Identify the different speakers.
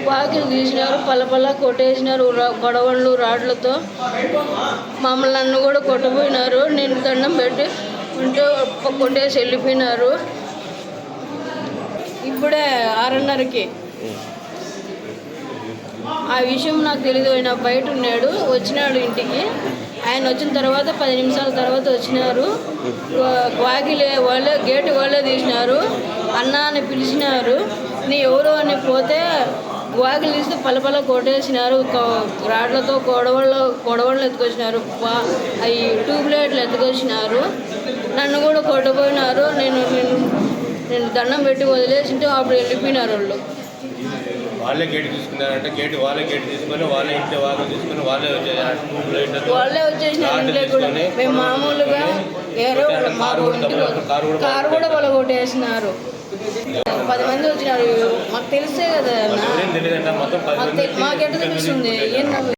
Speaker 1: వాకిలు తీసినారు, పల్ల కొట్టేసినారు, గొడవళ్ళు రాడ్లతో మమ్మల్ని నన్ను కూడా కొట్టబోయినారు. నేను దండం పెట్టి ఉంటే కొట్టేసి వెళ్ళిపోయినారు. ఇప్పుడే 6:30కి ఆ విషయం నాకు తెలియదు. ఆయన బయట ఉన్నాడు, వచ్చినాడు ఇంటికి. ఆయన వచ్చిన తర్వాత 10 నిమిషాల తర్వాత వచ్చినారు. వాకిలే వాళ్ళే గేటు వాళ్ళే తీసినారు. అన్న అని పిలిచినారు. నీ ఎవరు అని పోతే వాకిలు తీస్తే పల్ల కొట్టేసినారు. రాడ్లతో గొడవళ్ళు ఎత్తుకొచ్చినారు. అవి ట్యూబ్లైట్లు ఎత్తుకొచ్చినారు. నన్ను కూడా కొట్టబోయినారు. నేను దండం పెట్టి వదిలేసింటే అప్పుడు వెళ్ళిపోయినారు వాళ్ళు.
Speaker 2: వాళ్ళే గేట్ తీసుకున్నారంటే వాళ్ళే గేట్ తీసుకొని వాళ్ళే ఇంట్లో వాకిలు తీసుకొని వాళ్ళే
Speaker 1: వచ్చేసినారు. ఇంట్లో కూడా మేము మామూలుగా కారు కూడా పలగొట్టేసినారు. 10 మంది వచ్చినారు. మాకు తెలిసే కదా, మాకెట్లా తెలుస్తుంది.